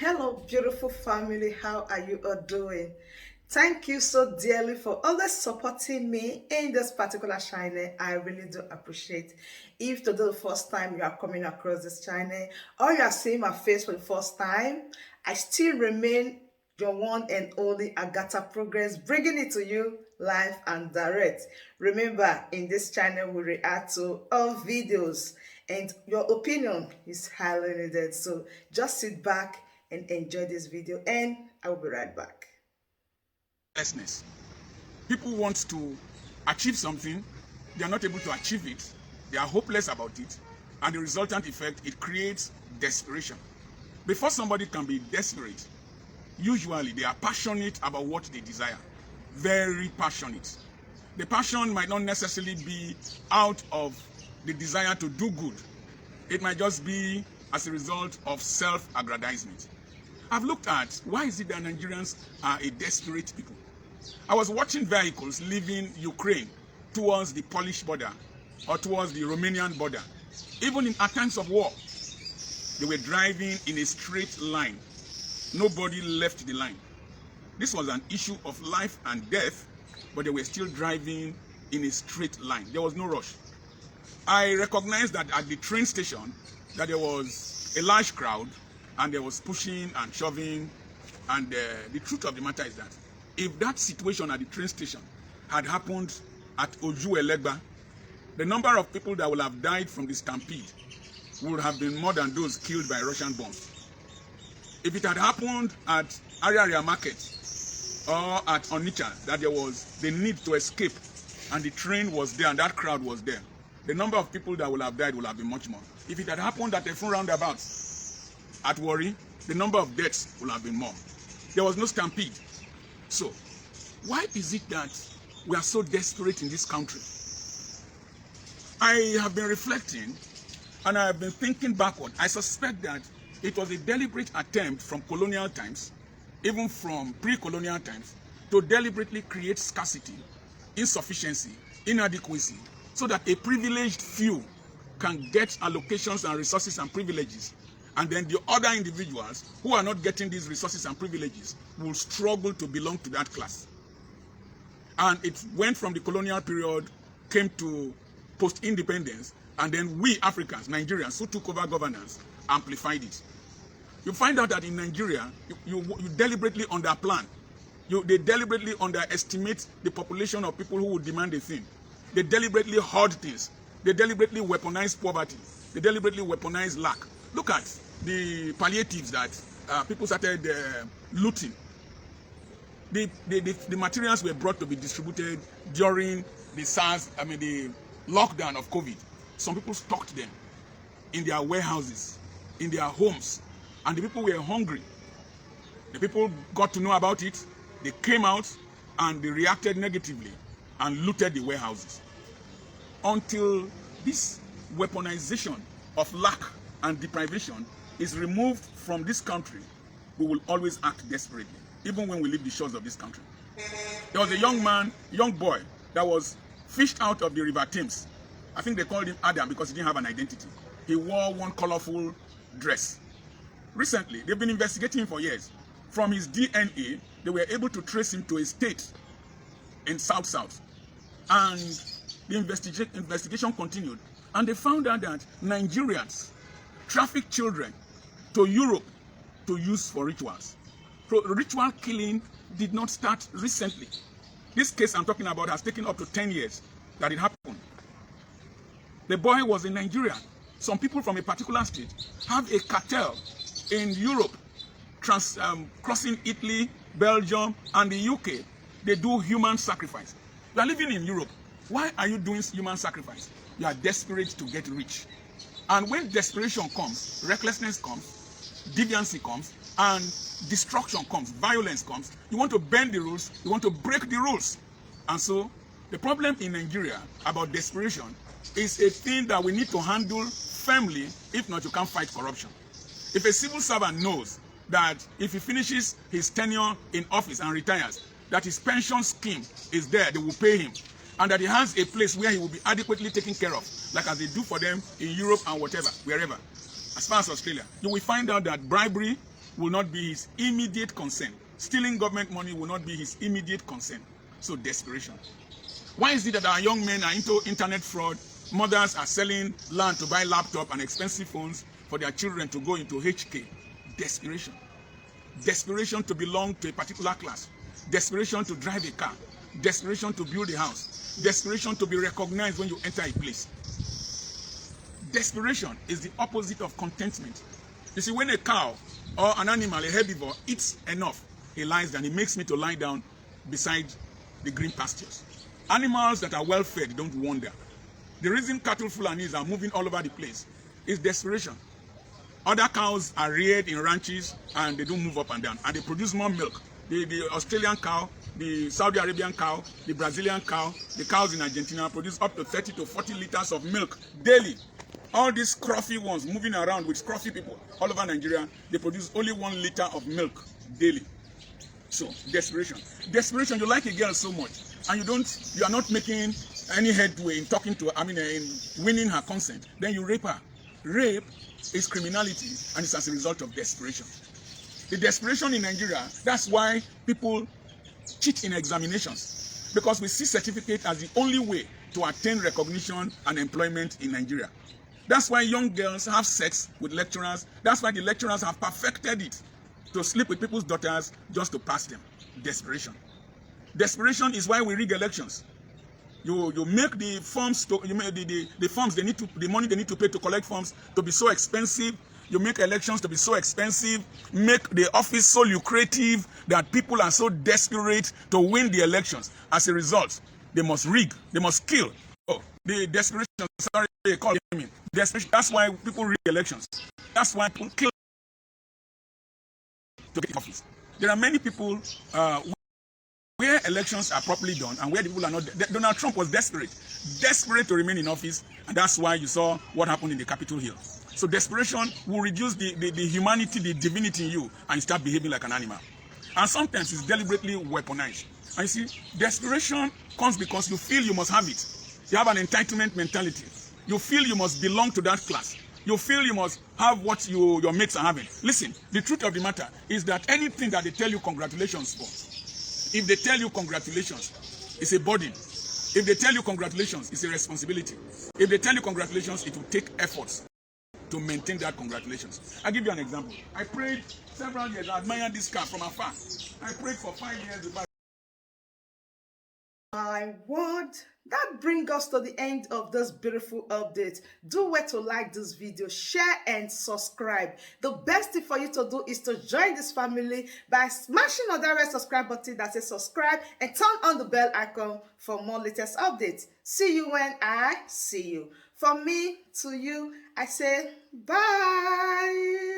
Hello, beautiful family. How are you all doing? Thank you so dearly for always supporting me in this particular channel. I really do appreciate. If today the first time you are coming across this channel or you are seeing my face for the first time, I still remain your one and only AGATHA Progress, bringing it to you live and direct. Remember, in this channel, we react to all videos and your opinion is highly needed. So just sit back and enjoy this video, and I will be right back. People want to achieve something, they are not able to achieve it, they are hopeless about it, and the resultant effect, it creates desperation. Before somebody can be desperate, usually they are passionate about what they desire, very passionate. The passion might not necessarily be out of the desire to do good. It might just be as a result of self-aggrandizement. I've looked at why is it that Nigerians are a desperate people. I was watching vehicles leaving Ukraine towards the Polish border or towards the Romanian border. Even at times of war, they were driving in a straight line. Nobody left the line. This was an issue of life and death, but they were still driving in a straight line. There was no rush. I recognized that at the train station that there was a large crowd and there was pushing and shoving, and the truth of the matter is that if that situation at the train station had happened at Ojuelegba, the number of people that would have died from the stampede would have been more than those killed by Russian bombs. If it had happened at Ariaria Market or at Onitsha, that there was the need to escape and the train was there and that crowd was there, the number of people that would have died would have been much more. If it had happened at a full roundabout at Warri, the number of deaths would have been more. There was no stampede. So, why is it that we are so desperate in this country? I have been reflecting and I have been thinking backward. I suspect that it was a deliberate attempt from colonial times, even from pre-colonial times, to deliberately create scarcity, insufficiency, inadequacy, so that a privileged few can get allocations and resources and privileges, and then the other individuals who are not getting these resources and privileges will struggle to belong to that class. And it went from the colonial period, came to post-independence, and then we Africans, Nigerians, who took over governance, amplified it. You find out that in Nigeria, you deliberately underplan. They deliberately underestimate the population of people who would demand a thing. They deliberately hoard things. They deliberately weaponize poverty. They deliberately weaponize lack. Look at the palliatives that people started looting. The materials were brought to be distributed during the the lockdown of COVID. Some people stocked them in their warehouses, in their homes, and the people were hungry. The people got to know about it. They came out and they reacted negatively and looted the warehouses. Until this weaponization of lack and deprivation is removed from this country, we will always act desperately, even when we leave the shores of this country. There was a young boy, that was fished out of the River Thames. I think they called him Adam because he didn't have an identity. He wore one colorful dress. Recently, they've been investigating him for years. From his DNA, they were able to trace him to a state in South. And the investigation continued. And they found out that Nigerians traffic children to Europe to use for rituals. So ritual killing did not start recently. This case I'm talking about has taken up to 10 years that it happened. The boy was in Nigeria. Some people from a particular state have a cartel in Europe, crossing Italy, Belgium, and the UK. They do human sacrifice. You are living in Europe. Why are you doing human sacrifice? You are desperate to get rich. And when desperation comes, recklessness comes, deviancy comes, and destruction comes, violence comes, you want to bend the rules, you want to break the rules. And so, the problem in Nigeria about desperation is a thing that we need to handle firmly. If not, you can't fight corruption. If a civil servant knows that if he finishes his tenure in office and retires, that his pension scheme is there, they will pay him, and that he has a place where he will be adequately taken care of, like as they do for them in Europe and whatever, wherever. As far as Australia, you will find out that bribery will not be his immediate concern. Stealing government money will not be his immediate concern. So desperation. Why is it that our young men are into internet fraud? Mothers are selling land to buy laptop and expensive phones for their children to go into HK. Desperation. Desperation to belong to a particular class. Desperation to drive a car. Desperation to build a house. Desperation to be recognized when you enter a place. Desperation is the opposite of contentment. You see, when a cow or an animal, a herbivore, eats enough, he lies down. He makes me to lie down beside the green pastures. Animals that are well fed don't wander. The reason cattle Fulanis are moving all over the place is desperation. Other cows are reared in ranches and they don't move up and down, and they produce more milk. The Australian cow, the Saudi Arabian cow, the Brazilian cow, the cows in Argentina produce up to 30 to 40 liters of milk daily. All these scruffy ones moving around with scruffy people all over Nigeria, they produce only 1 liter of milk daily. So, desperation. Desperation, you like a girl so much, and you are not making any headway in talking to her, in winning her consent, then you rape her. Rape is criminality, and it's as a result of desperation. The desperation in Nigeria, that's why people cheat in examinations, because we see certificate as the only way to attain recognition and employment in Nigeria. That's why young girls have sex with lecturers. That's why the lecturers have perfected it to sleep with people's daughters just to pass them. Desperation. Desperation is why we rig elections. You make the forms the forms they need to, the money they need to pay to collect forms to be so expensive. You make elections to be so expensive, make the office so lucrative that people are so desperate to win the elections. As a result, they must rig, they must kill. Oh, the desperation, sorry, they call me. Desperation, that's why people rig elections. That's why people kill to get office. There are many people where elections are properly done and where the people are not. Donald Trump was desperate to remain in office, and that's why you saw what happened in the Capitol Hill. So desperation will reduce the humanity, the divinity in you, and you start behaving like an animal. And sometimes it's deliberately weaponized. And you see, desperation comes because you feel you must have it. You have an entitlement mentality. You feel you must belong to that class. You feel you must have what your mates are having. Listen, the truth of the matter is that anything that they tell you congratulations for, if they tell you congratulations, it's a burden. If they tell you congratulations, it's a responsibility. If they tell you congratulations, it will take efforts to maintain that congratulations. I'll give you an example. I prayed several years. I admired this car from afar. I prayed for 5 years about. My word, that brings us to the end of this beautiful update. Do well to like this video, share and subscribe. The best thing for you to do is to join this family by smashing on that red subscribe button that says subscribe and turn on the bell icon for more latest updates. See you when I see you. From me to you, I say bye.